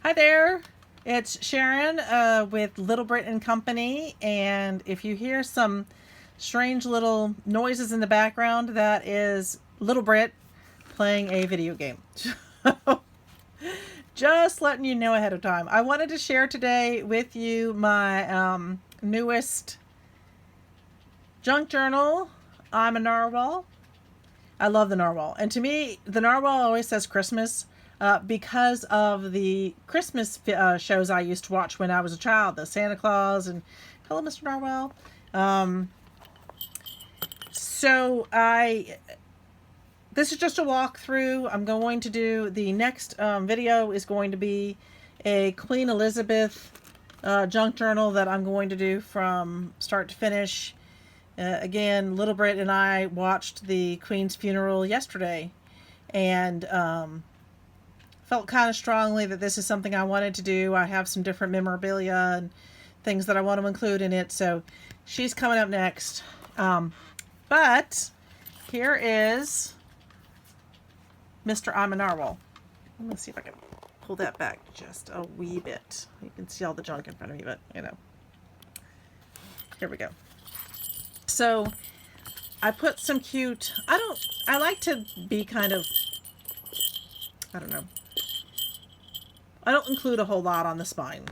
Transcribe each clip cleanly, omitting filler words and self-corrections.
Hi there, it's Sharon with Little Brit and Company, and if you hear some strange little noises in the background, that is Little Brit playing a video game. Just letting you know ahead of time. I wanted to share today with you my newest junk journal. I'm a Narwhal. I love the Narwhal. And to me, the Narwhal always says Christmas because of the Christmas shows I used to watch when I was a child. The Santa Claus and Hello, Mr. Narwhal. This is just a walkthrough. I'm going to do, the next video is going to be a Queen Elizabeth junk journal that I'm going to do from start to finish. Again, Little Brit and I watched the Queen's funeral yesterday, and felt kind of strongly that this is something I wanted to do. I have some different memorabilia and things that I want to include in it, so she's coming up next. But here is Mr. I'm a Narwhal. Let me see if I can pull that back just a wee bit. You can see all the junk in front of me, but you know. Here we go. So I put some cute, I like to be kind of, I don't know. I don't include a whole lot on the spine,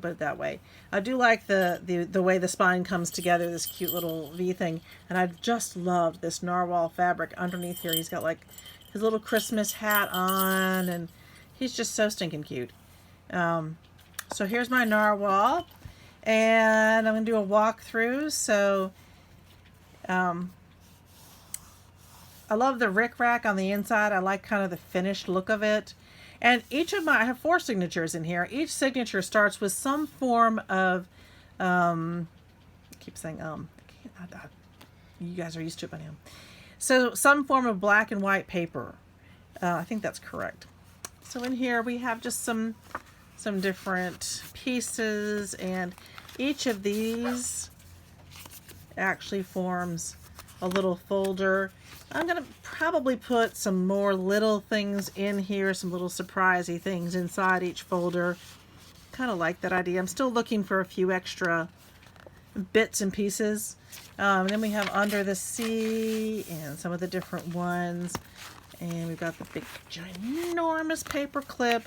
put it that way. I do like the way the spine comes together, this cute little V thing. And I just love this Narwhal fabric underneath here. He's got like his little Christmas hat on, and he's just so stinking cute. So here's my Narwhal, and I'm going to do a walkthrough. So I love the rickrack on the inside. I like kind of the finished look of it. And each of I have 4 signatures in here. Each signature starts with some form of, I keep saying, you guys are used to it by now. So some form of black and white paper. I think that's correct. So in here we have just some different pieces, and each of these actually forms a little folder. I'm going to probably put some more little things in here, some little surprisey things inside each folder. Kind of like that idea. I'm still looking for a few extra bits and pieces. Then we have Under the Sea and some of the different ones. And we've got the big ginormous paper clip.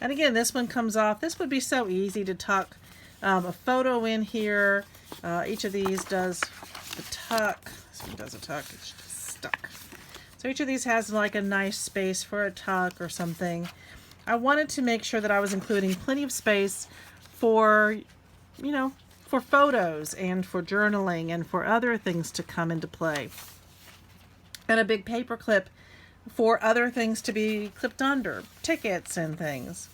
And again, this one comes off. This would be so easy to tuck a photo in here. Each of these does the tuck. This one does a tuck. It's just stuck. So each of these has like a nice space for a tuck or something. I wanted to make sure that I was including plenty of space for, you know, for photos and for journaling and for other things to come into play. And a big paper clip for other things to be clipped under, tickets and things.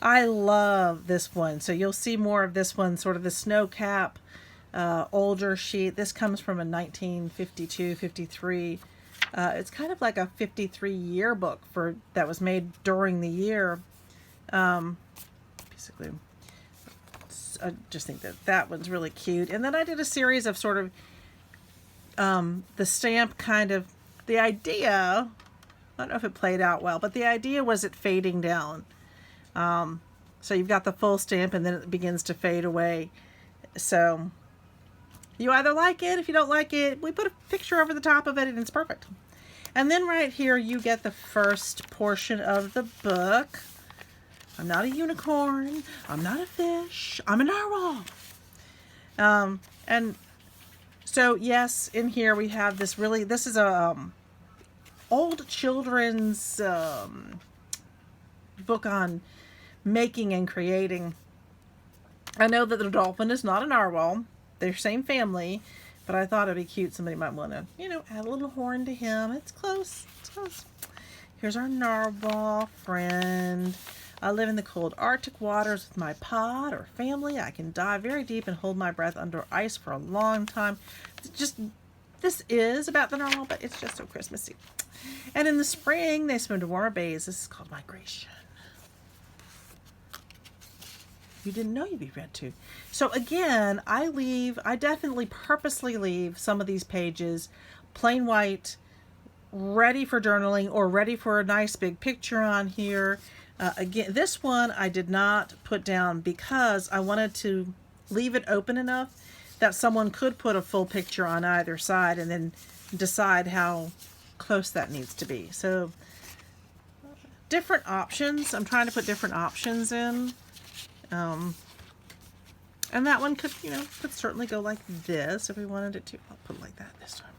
I love this one. So you'll see more of this one, sort of the snow cap, older sheet. This comes from a 1952-53. It's kind of like a 53 yearbook that was made during the year. Basically, I just think that one's really cute. And then I did a series of sort of the stamp kind of, the idea, I don't know if it played out well, but the idea was it fading down. So you've got the full stamp and then it begins to fade away. So you either like it, if you don't like it, we put a picture over the top of it and it's perfect. And then right here you get the first portion of the book. I'm not a unicorn. I'm not a fish. I'm a narwhal. And so yes, in here we have this this is a old children's book on making and creating. I know that the dolphin is not a narwhal. They're same family, but I thought it'd be cute. Somebody might want to, you know, add a little horn to him. It's close. It's close. Here's our narwhal friend. I live in the cold Arctic waters with my pod or family. I can dive very deep and hold my breath under ice for a long time. This is about the narwhal, but it's just so Christmassy. And in the spring, they swim to warmer bays. This is called migration. You didn't know you'd be read to. So again, I definitely purposely leave some of these pages plain white ready for journaling or ready for a nice big picture on here. Again, this one I did not put down because I wanted to leave it open enough that someone could put a full picture on either side and then decide how close that needs to be. So different options. I'm trying to put different options in. And that one could, you know, could certainly go like this if we wanted it to. I'll put it like that this time.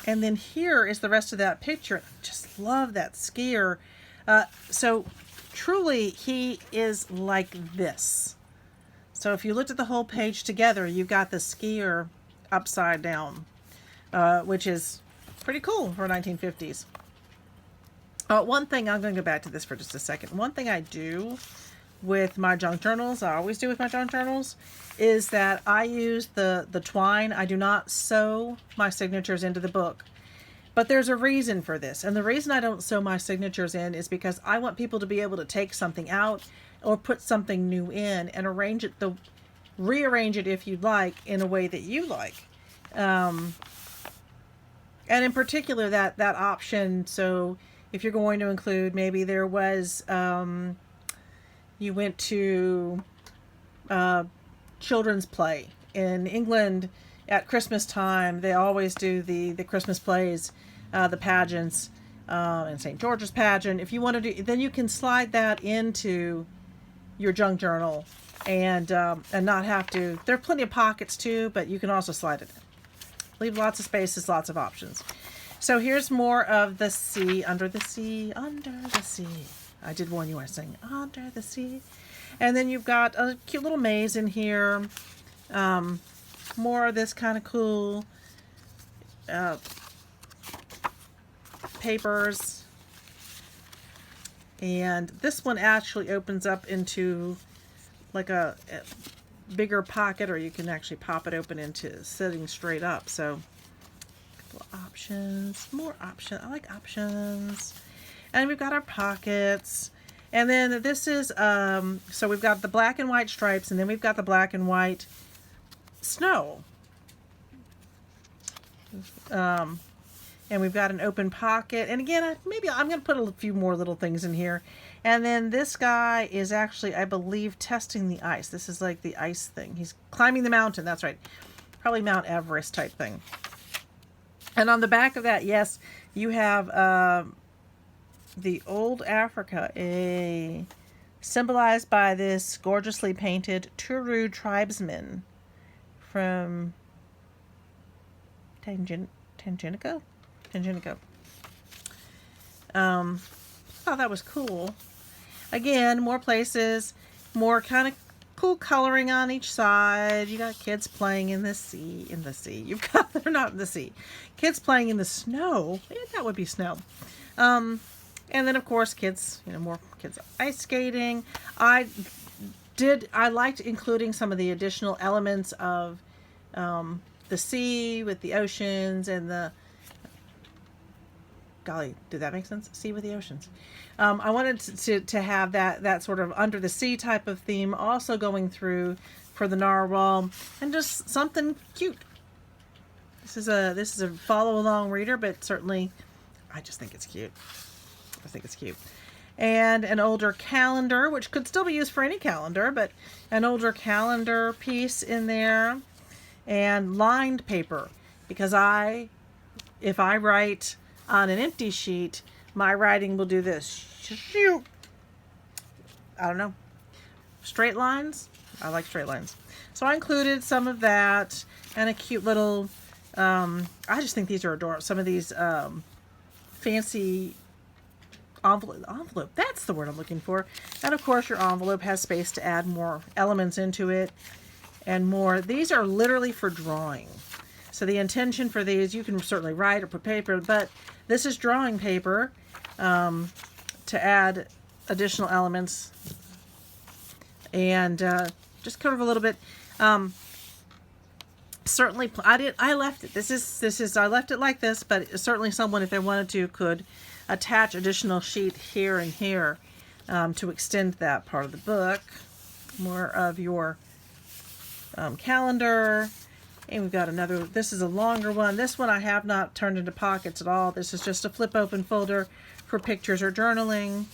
And then here is the rest of that picture. I just love that skier. So truly he is like this. So if you looked at the whole page together, you've got the skier upside down, which is pretty cool for 1950s. One thing, I'm going to go back to this for just a second. One thing I do with my junk journals, I always do with my junk journals, is that I use the twine. I do not sew my signatures into the book. But there's a reason for this. And the reason I don't sew my signatures in is because I want people to be able to take something out or put something new in and rearrange it if you'd like in a way that you like. And in particular that option, so if you're going to include, maybe there was, you went to children's play. In England at Christmas time, they always do the Christmas plays, the pageants, and St. George's pageant. If you want to do, then you can slide that into your junk journal and not have to. There are plenty of pockets too, but you can also slide it in. Leave lots of spaces, lots of options. So here's more of the sea, under the sea, under the sea. I did warn you I was saying under the sea. And then you've got a cute little maze in here. More of this kind of cool papers. And this one actually opens up into like a bigger pocket, or you can actually pop it open into sitting straight up. So a couple of options, more options. I like options. And we've got our pockets. And then this is, so we've got the black and white stripes, and then we've got the black and white snow. And we've got an open pocket. And again, maybe I'm going to put a few more little things in here. And then this guy is actually, I believe, testing the ice. This is like the ice thing. He's climbing the mountain. That's right. Probably Mount Everest type thing. And on the back of that, yes, you have the old Africa, symbolized by this gorgeously painted Turu tribesman from Tanganyika. Thought that was cool. Again, more places, more kind of cool coloring on each side. You got kids playing in the sea. You've got, they're not in the sea. Kids playing in the snow. Maybe that would be snow. And then of course kids, more kids ice skating. I liked including some of the additional elements of the sea with the oceans and the, golly, did that make sense? Sea with the oceans. I wanted to have that sort of under the sea type of theme also going through for the Narwhal, and just something cute. This is a follow along reader, but certainly I just think it's cute. And an older calendar, which could still be used for any calendar, but an older calendar piece in there, and lined paper, because if I write on an empty sheet, my writing will do this. I don't know. Straight lines? I like straight lines. So I included some of that and a cute little, I just think these are adorable. Some of these fancy envelope. That's the word I'm looking for. And of course your envelope has space to add more elements into it and more. These are literally for drawing. So the intention for these, you can certainly write or put paper, but this is drawing paper to add additional elements, and just kind of a little bit. Certainly, I left it. This is I left it like this, but certainly someone, if they wanted to, could attach additional sheet here and here to extend that part of the book. More of your calendar. And we've got another, this is a longer one. This one I have not turned into pockets at all. This is just a flip open folder for pictures or journaling.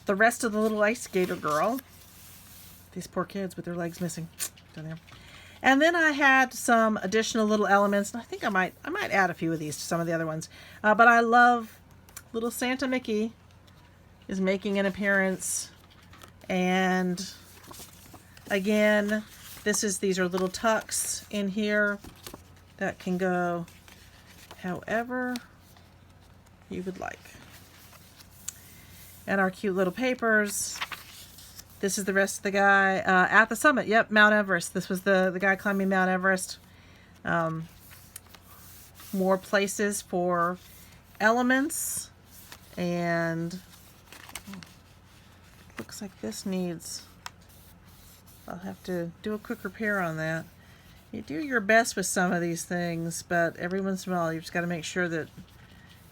The rest of the little ice skater girl. These poor kids with their legs missing down there. And then I had some additional little elements. I think I might add a few of these to some of the other ones. But I love little Santa Mickey is making an appearance. And again, these are little tucks in here that can go however you would like. And our cute little papers. This is the rest of the guy at the summit. Yep, Mount Everest. This was the guy climbing Mount Everest. More places for elements. And looks like this needs, I'll have to do a quick repair on that. You do your best with some of these things, but every once in a while you've just got to make sure that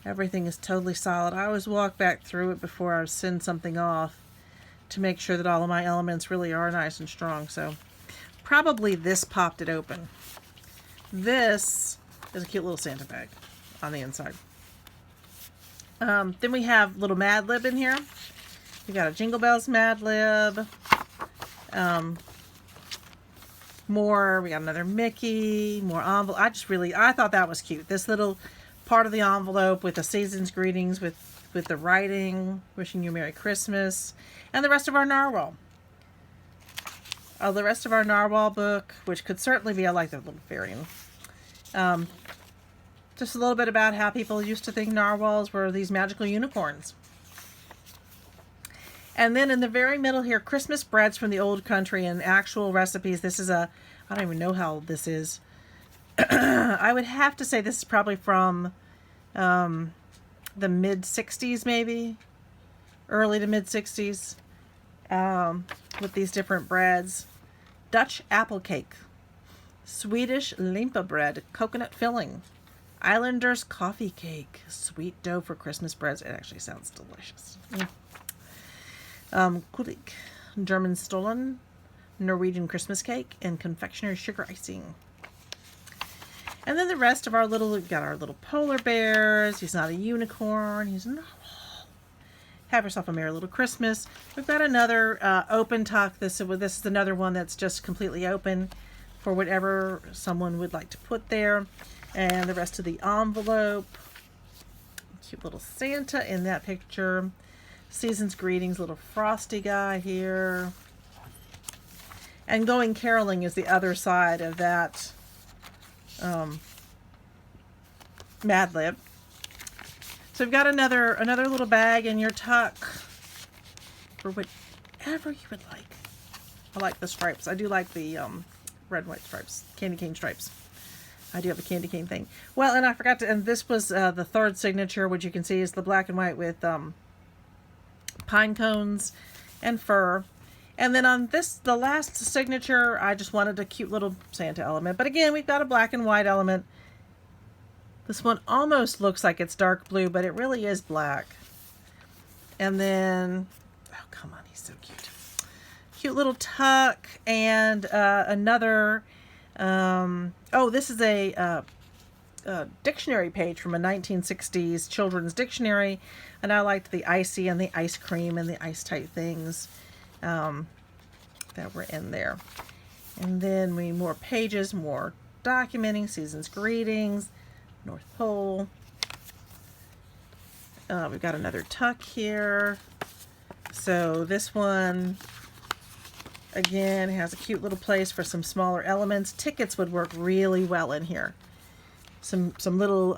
everything is totally solid. I always walk back through it before I send something off to make sure that all of my elements really are nice and strong. So probably this popped it open. This is a cute little Santa bag on the inside. Then we have little Mad Lib in here. We got a Jingle Bells Mad Lib. More, we got another Mickey, more envelope. I thought that was cute. This little part of the envelope with the season's greetings with the writing, wishing you Merry Christmas, and the rest of our Narwhal. The rest of our Narwhal book, which could certainly be, I like that little fairy. Just a little bit about how people used to think narwhals were these magical unicorns. And then in the very middle here, Christmas breads from the old country and actual recipes. This is I don't even know how old this is. I would have to say this is probably from the mid-60s maybe. Early to mid-60s. With these different breads. Dutch apple cake. Swedish limpa bread, coconut filling. Islanders coffee cake, sweet dough for Christmas breads. It actually sounds delicious. Kulik, German Stollen, Norwegian Christmas cake, and confectionery sugar icing. And then the rest of our we've got our little polar bears. He's not a unicorn. He's a narwhal. Have yourself a merry little Christmas. We've got another open tuck. This is another one that's just completely open for whatever someone would like to put there. And the rest of the envelope. Cute little Santa in that picture. Season's greetings, little frosty guy here. And going caroling is the other side of that Mad Lib. So we've got another little bag in your tuck for whatever you would like. I like the stripes. I do like the red and white stripes, candy cane stripes. I do have a candy cane thing. Well, and I forgot to, and this was the third signature, which you can see is the black and white with pine cones and fur. And then on this, the last signature, I just wanted a cute little Santa element. But again, we've got a black and white element. This one almost looks like it's dark blue, but it really is black. And then, oh, come on, he's so cute. Cute little tuck and another, this is a dictionary page from a 1960s children's dictionary. And I liked the icy and the ice cream and the ice type things that were in there. And then more pages, more documenting, season's greetings, North Pole. We've got another tuck here. So this one, again, has a cute little place for some smaller elements. Tickets would work really well in here. Some little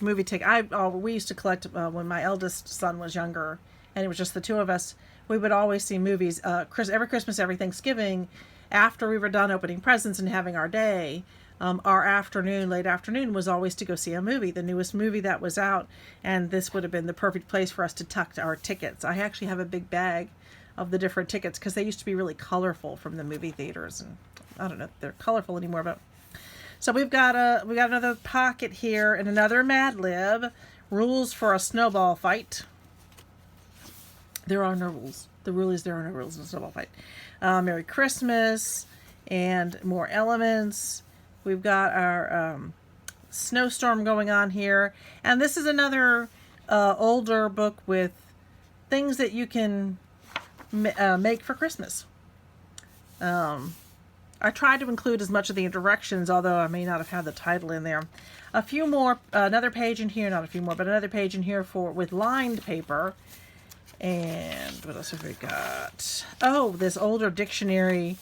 movie ticket. We used to collect when my eldest son was younger, and it was just the two of us. We would always see movies every Christmas, every Thanksgiving. After we were done opening presents and having our day, our late afternoon was always to go see a movie, the newest movie that was out, and this would have been the perfect place for us to tuck our tickets. I actually have a big bag of the different tickets because they used to be really colorful from the movie theaters, and I don't know if they're colorful anymore, but so we got another pocket here and another Mad Lib. Rules for a snowball fight. There are no rules. The rule is there are no rules in a snowball fight. Merry Christmas. and more elements. We've got our snowstorm going on here. And this is another older book with things that you can make for Christmas. I tried to include as much of the directions, although I may not have had the title in there. A few more, another page in here, not a few more, but another page in here with lined paper. And what else have we got? Oh, this older dictionary.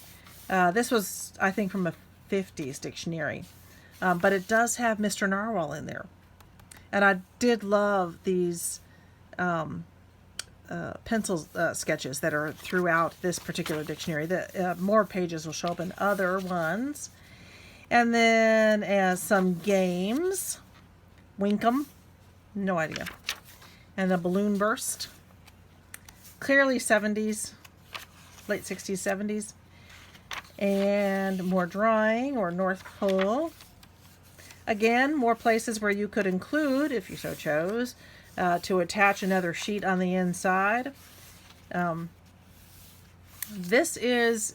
This was, I think, from a 50s dictionary. But it does have Mr. Narwhal in there. And I did love these pencil sketches that are throughout this particular dictionary. More pages will show up in other ones. And then some games. Winkum. No idea. And a balloon burst. Clearly 70s. Late 60s, 70s. And more drawing or North Pole. Again, more places where you could include, if you so chose, to attach another sheet on the inside. This is,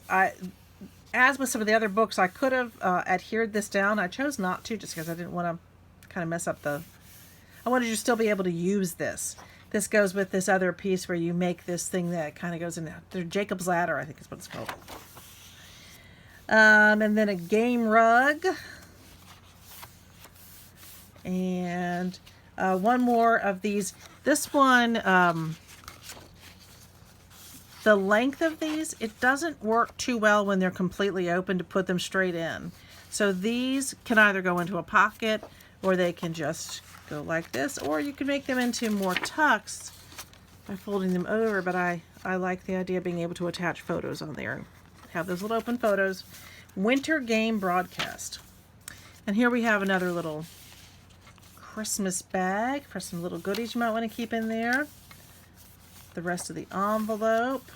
as with some of the other books, I could have adhered this down. I chose not to just because I didn't want to kind of mess up I wanted you to still be able to use this. This goes with this other piece where you make this thing that kind of goes in there. Jacob's Ladder, I think is what it's called. And then a game rug. And one more of these. This one, the length of these, it doesn't work too well when they're completely open to put them straight in. So these can either go into a pocket or they can just go like this, or you can make them into more tucks by folding them over, but I like the idea of being able to attach photos on there and have those little open photos. Winter game broadcast. And here we have another little Christmas bag for some little goodies you might want to keep in there. The rest of the envelope.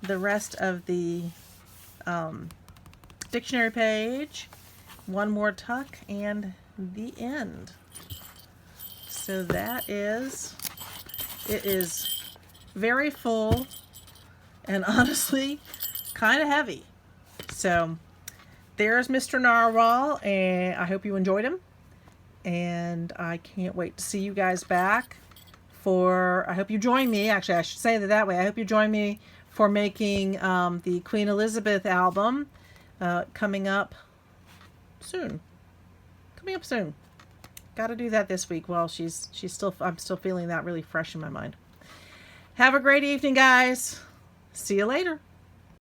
The rest of the dictionary page. One more tuck and the end. So that is, it is very full and honestly kind of heavy. So there's Mr. Narwhal, and I hope you enjoyed him. And I can't wait to see you guys back for, I hope you join me, actually I should say that way, I hope you join me for making the Queen Elizabeth album coming up soon. Got to do that this week while I'm still feeling that really fresh in my mind. Have a great evening, guys. See you later.